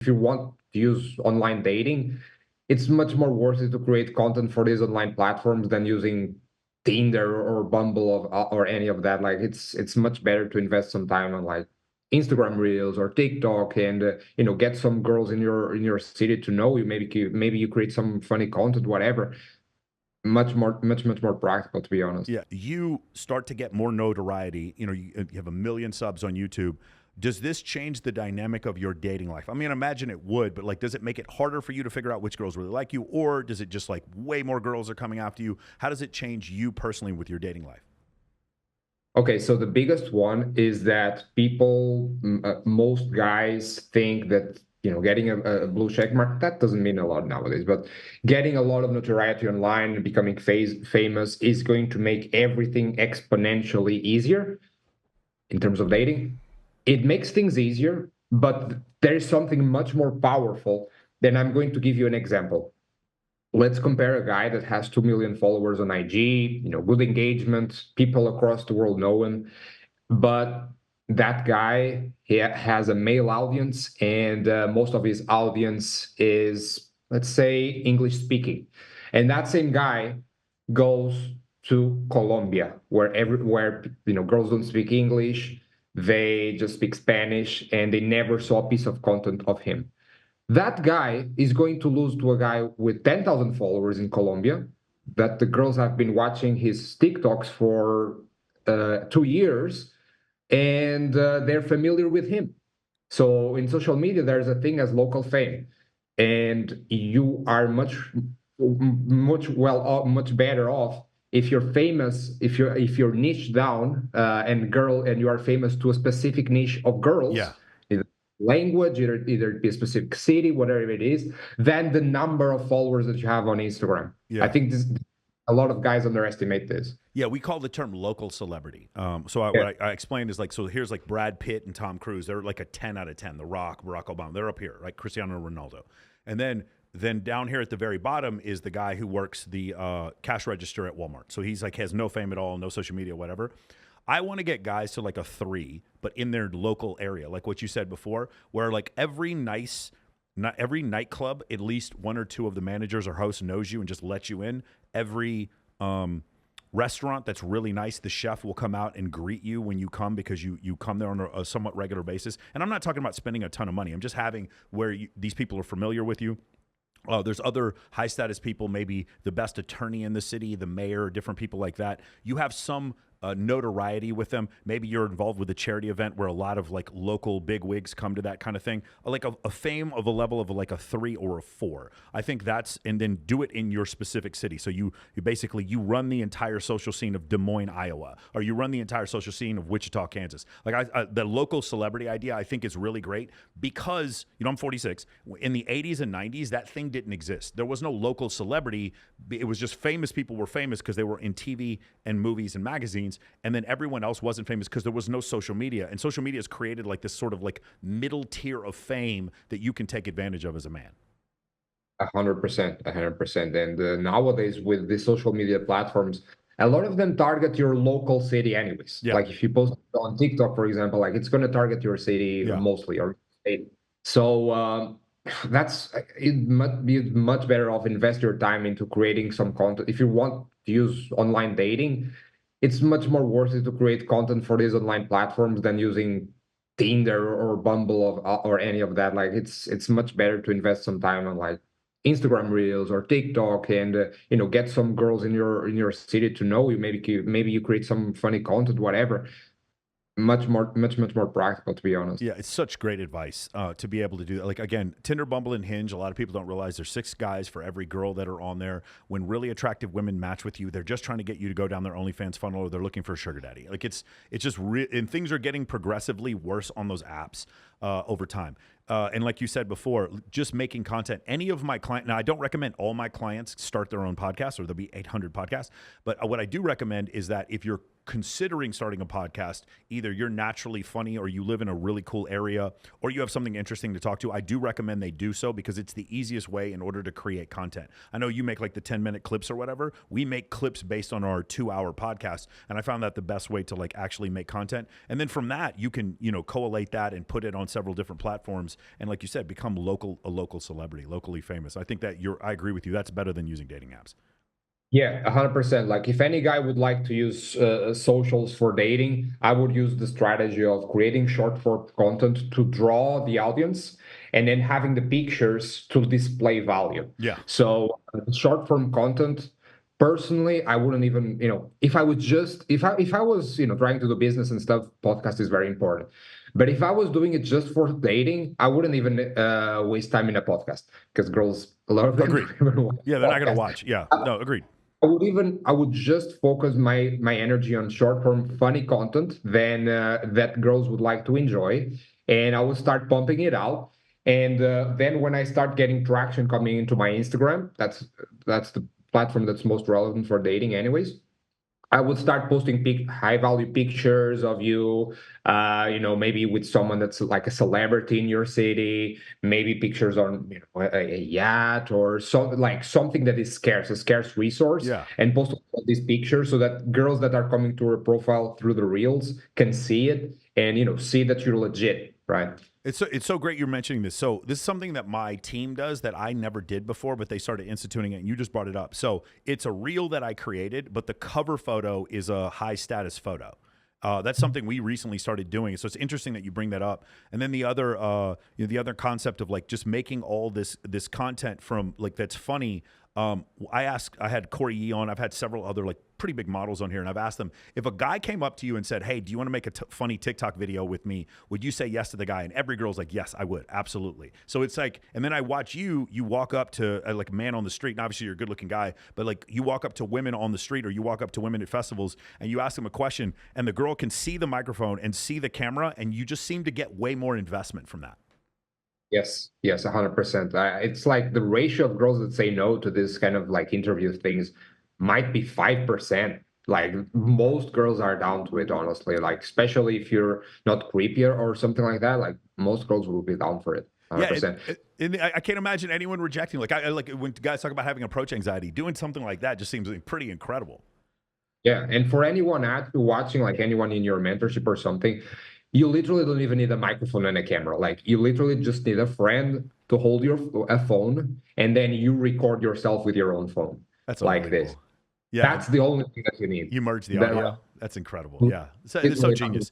if you want to use online dating, it's much more worth it to create content for these online platforms than using Tinder or Bumble or any of that. Like it's much better to invest some time on like Instagram Reels or TikTok and get some girls in your city to know you. Maybe you create some funny content, whatever. Much more practical, to be honest. Yeah, you start to get more notoriety. You have 1 million subs on YouTube. Does this change the dynamic of your dating life? I mean, imagine it would, but like, does it make it harder for you to figure out which girls really like you, or does it just like way more girls are coming after you? How does it change you personally with your dating life? Okay, so the biggest one is that most guys think that getting a blue check mark, that doesn't mean a lot nowadays, but getting a lot of notoriety online and becoming famous is going to make everything exponentially easier in terms of dating. It makes things easier, but there is something much more powerful. Then I'm going to give you an example. Let's compare a guy that has 2 million followers on IG, good engagement, people across the world know him, but that guy has a male audience, and most of his audience is, let's say, English speaking. And that same guy goes to Colombia, where girls don't speak English, they just speak Spanish, and they never saw a piece of content of him. That guy is going to lose to a guy with 10,000 followers in Colombia, that the girls have been watching his TikToks for 2 years, and they're familiar with him. So in social media, there's a thing as local fame, and you are much better off if you're famous, if you're niche down and you are famous to a specific niche of Yeah. girls, either language, either be a specific city, whatever it is, than the number of followers that you have on Instagram. I Yeah. think a lot of guys underestimate this. Yeah, we call the term local celebrity. Yeah. What I explained is like, so here's like Brad Pitt and Tom Cruise. They're like a 10 out of 10. The Rock, Barack Obama, they're up here, right? Cristiano Ronaldo. And then down here at the very bottom is the guy who works the cash register at Walmart. So he's like, has no fame at all, no social media, whatever. I want to get guys to like a 3, but in their local area, like what you said before, where like not every nightclub, at least one or two of the managers or hosts knows you and just let you in. Every restaurant that's really nice, the chef will come out and greet you when you come, because you come there on a somewhat regular basis. And I'm not talking about spending a ton of money. I'm just having where these people are familiar with you. There's other high status people, maybe the best attorney in the city, the mayor, different people like that. You have some notoriety with them. Maybe you're involved with a charity event where a lot of like local big wigs come to that kind of thing. Like a fame of a level of like a 3 or a 4. I think and then do it in your specific city. So you basically you run the entire social scene of Des Moines, Iowa, or you run the entire social scene of Wichita, Kansas. Like the local celebrity idea, I think is really great, because I'm 46. In the 80s and 90s, that thing didn't exist. There was no local celebrity. It was just famous people were famous because they were in TV and movies and magazines. And then everyone else wasn't famous because there was no social media. And social media has created like this sort of like middle tier of fame that you can take advantage of as a man. 100%, 100%. And nowadays, with the social media platforms, a lot of them target your local city anyways. Yeah. Like if you post on TikTok, for example, like it's going to target your city Yeah. mostly, or state. So it might be much better off invest your time into creating some content. If you want to use online dating, it's much more worth it to create content for these online platforms than using Tinder or Bumble or any of that. Like it's much better to invest some time on like Instagram Reels or TikTok, and get some girls in your city to know you. Maybe you create some funny content, whatever. Much more practical, to be honest. Yeah, it's such great advice to be able to do that. Like, again, Tinder, Bumble, and Hinge, a lot of people don't realize there's 6 guys for every girl that are on there. When really attractive women match with you, they're just trying to get you to go down their OnlyFans funnel, or they're looking for a sugar daddy. Like, it's just and things are getting progressively worse on those apps over time. And like you said before, just making content. Any of my clients, now I don't recommend all my clients start their own podcast, or there'll be 800 podcasts. But what I do recommend is that if you're considering starting a podcast, either you're naturally funny or you live in a really cool area or you have something interesting to talk to, I do recommend they do so because it's the easiest way in order to create content. I know you make like the 10-minute clips or whatever. We make clips based on our 2-hour podcast, and I found that the best way to like actually make content. And then from that, you can, you know, collate that and put it on several different platforms. And like you said, become a local celebrity, locally famous. I think that I agree with you. That's better than using dating apps. Yeah, 100%. Like if any guy would like to use socials for dating, I would use the strategy of creating short form content to draw the audience and then having the pictures to display value. Yeah. So short form content, personally, I wouldn't even, if I would just, if I was, trying to do business and stuff, podcast is very important. But if I was doing it just for dating, I wouldn't even waste time in a podcast because girls, a lot of them Agreed. don't even watch Yeah, they're not going to podcasts. watch. Yeah. No, agreed. I would just focus my energy on short form funny content then that girls would like to enjoy, and I would start pumping it out. And then when I start getting traction coming into my Instagram, that's the platform that's most relevant for dating, anyways. I would start posting high value pictures of you, maybe with someone that's like a celebrity in your city, maybe pictures on a yacht or something that is scarce, a scarce resource, Yeah. and post all these pictures so that girls that are coming to your profile through the reels can see it and see that you're legit, right? It's so great you're mentioning this. So this is something that my team does that I never did before, but they started instituting it, and you just brought it up. So it's a reel that I created, but the cover photo is a high status photo. That's something we recently started doing. So it's interesting that you bring that up. And then the other concept of like just making all this content from like that's funny. I had Corey Yee on. I've had several other like pretty big models on here, and I've asked them if a guy came up to you and said, "Hey, do you want to make a funny TikTok video with me?" Would you say yes to the guy? And every girl's like, "Yes, I would, absolutely." So it's like, and then I watch you walk up to like a man on the street, and obviously you're a good-looking guy, but like you walk up to women on the street or you walk up to women at festivals, and you ask them a question, and the girl can see the microphone and see the camera, and you just seem to get way more investment from that. Yes, 100%. It's like the ratio of girls that say no to this kind of like interview things might be 5%. Like most girls are down to it, honestly. Like especially if you're not creepier or something like that. Like most girls will be down for it, Yeah, 100%. and I can't imagine anyone rejecting. Like I like when guys talk about having approach anxiety, doing something like that just seems like pretty incredible. Yeah, and for anyone watching, like anyone in your mentorship or something, you literally don't even need a microphone and a camera. Like you literally just need a friend to hold a phone, and then you record yourself with your own phone, That's like this. unbelievable. Yeah, That's the only thing that you need. you merge the That, like, audio. That's incredible. Yeah, it's so literally genius.